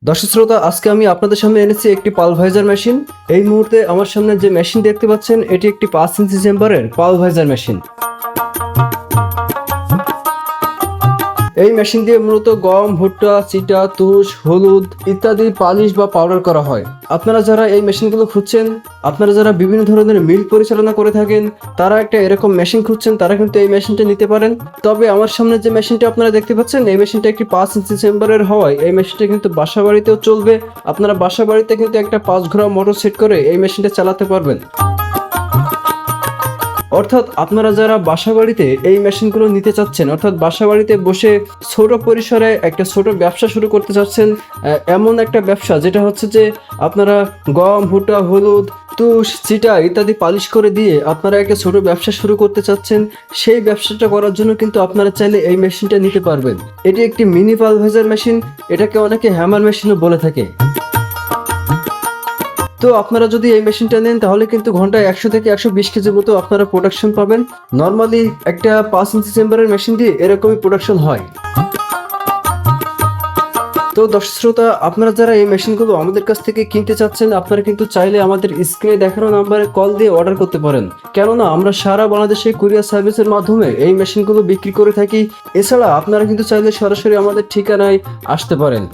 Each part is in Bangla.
দর্শক শ্রোতা, আজকে আমি আপনাদের সামনে এনেছি একটি পালভাইজার মেশিন। এই মুহূর্তে আমার সামনে যে মেশিন দেখতে পাচ্ছেন, এটি একটি 5 ইঞ্চি চেম্বারের পালভাইজার মেশিন। এই মেশিন দিয়ে মূলত গম, ভুট্টা, চিটা, তুষ, হলুদ ইত্যাদি পালিশ বা পাউডার করা হয়। আপনারা যারা এই মেশিনগুলো খুঁজছেন, আপনারা যারা বিভিন্ন ধরনের মিল পরিচালনা করে থাকেন, তারা একটা এরকম মেশিন খুঁজছেন, তারা কিন্তু এই মেশিনটা নিতে পারেন। তবে আমার সামনে যে মেশিনটা আপনারা দেখতে পাচ্ছেন, এই মেশিনটা একটি 5 ইঞ্চি চেম্বারের হওয়ায় এই মেশিনটা কিন্তু বাসা বাড়িতেও চলবে। আপনারা বাসা বাড়িতে কিন্তু একটা 5 ঘোড়া মোটর সেট করে এই মেশিনটা চালাতে পারবেন। অর্থাৎ আপনারা যারা বাসাবাড়িতে এই মেশিনগুলো নিতে চাচ্ছেন, অর্থাৎ বাসাবাড়িতে বসে ছোট পরিসরে একটা ছোট ব্যবসা শুরু করতে চাচ্ছেন, এমন একটা ব্যবসা যেটা হচ্ছে যে আপনারা গম, ভুট্টা, হলুদ, তুষ, চিটা ইত্যাদি পালিশ করে দিয়ে আপনারা একটা ছোট ব্যবসা শুরু করতে চাচ্ছেন, সেই ব্যবসাটা করার জন্য কিন্তু আপনারা চাইলে এই মেশিনটা নিতে পারবেন। এটি একটি মিনি পালভাইজার মেশিন, এটাকে অনেকে হ্যামার মেশিনও বলে থাকে। তো আপনারা যদি এই মেশিনটা নেন তাহলে কিন্তু ঘন্টায় 100 থেকে 120 কেজি মতো আপনারা প্রোডাকশন পাবেন। নর্মালি একটা 5 ইঞ্চি চেম্বারের মেশিন দিয়ে এরকমই প্রোডাকশন হয়। তো দর্শক শ্রোতা, আপনারা যারা এই মেশিনগুলো আমাদের কাছ থেকে কিনতে চাচ্ছেন, আপনারা কিন্তু চাইলে আমাদের স্ক্রিনে দেখানো নাম্বারে কল দিয়ে অর্ডার করতে পারেন। কেননা আমরা সারা বাংলাদেশে কুরিয়ার সার্ভিসের মাধ্যমে এই মেশিনগুলো বিক্রি করে থাকি। এছাড়া আপনারা কিন্তু চাইলে সরাসরি আমাদের ঠিকানায় আসতে পারেন।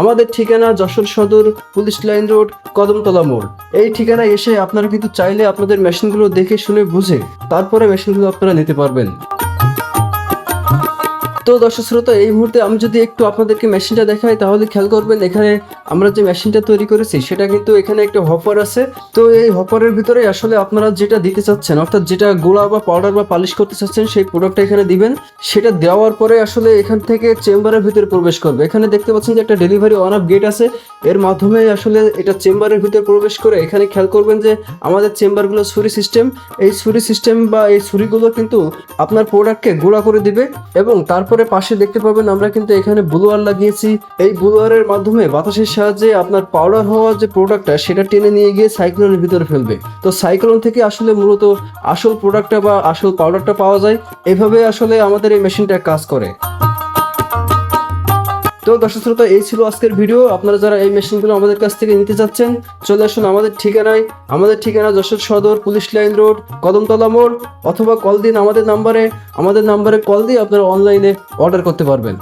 আমাদের ঠিকানা যশোর সদর, পুলিশ লাইন রোড, কদমতলা মোড়। এই ঠিকানায় এসে আপনারা কিন্তু চাইলে আপনাদের মেশিনগুলো দেখে শুনে বুঝে তারপরে মেশিনগুলো আপনারা নিতে পারবেন। তো দর্শক শ্রোতা, এই মুহূর্তে আমি যদি একটু আপনাদেরকে মেশিনটা দেখাই তাহলে খেয়াল করবেন, এখানে আমরা যে মেশিনটা তৈরি করেছি সেটা কিন্তু এখানে একটা হপার আছে। তো এই হপারের ভিতরে আসলে আপনারা যেটা দিতে চাচ্ছেন, অর্থাৎ যেটা গোলা বা পাউডার বা পালিশ করতে চাচ্ছেন, সেই প্রোডাক্টটা এখানে দিবেন। সেটা দেওয়ার পরে আসলে এখান থেকে চেম্বারের ভিতরে প্রবেশ করবে। এখানে দেখতে পাচ্ছেন যে একটা ডেলিভারি অন অফ গেট আছে, এর মাধ্যমে আসলে এটা চেম্বারের ভিতরে প্রবেশ করে। এখানে খেয়াল করবেন যে আমাদের চেম্বারগুলো ছুরি সিস্টেম, এই ছুরি সিস্টেম বা এই ছুরিগুলো কিন্তু আপনার প্রোডাক্টকে গুঁড়া করে দিবে। এবং তারপরে পাশে দেখতে পাবেন আমরা কিন্তু এখানে ব্লোয়ার লাগিয়েছি। এই ব্লোয়ারের মাধ্যমে বাতাসের সাহায্যে আপনার পাউডার হওয়া যে প্রোডাক্টটা সেটা টেনে নিয়ে গিয়ে সাইক্লোনের ভিতরে ফেলবে। তো সাইক্লোন থেকে আসলে মূলত আসল প্রোডাক্টটা বা আসল পাউডারটা পাওয়া যায়। এভাবে আসলে আমাদের এই মেশিনটা কাজ করে। তো দর্শক শ্রোতা, এই ছিল আজকের ভিডিও। আপনারা যারা এই মেশিনগুলো আমাদের কাছ থেকে নিতে চাচ্ছেন, চলে আসুন আমাদের ঠিকানায়। আমাদের ঠিকানা যশোর সদর, পুলিশ লাইন রোড, কদমতলা মোড়, অথবা কল দিন আমাদের নাম্বারে কল দিয়ে আপনারা অনলাইনে অর্ডার করতে পারবেন।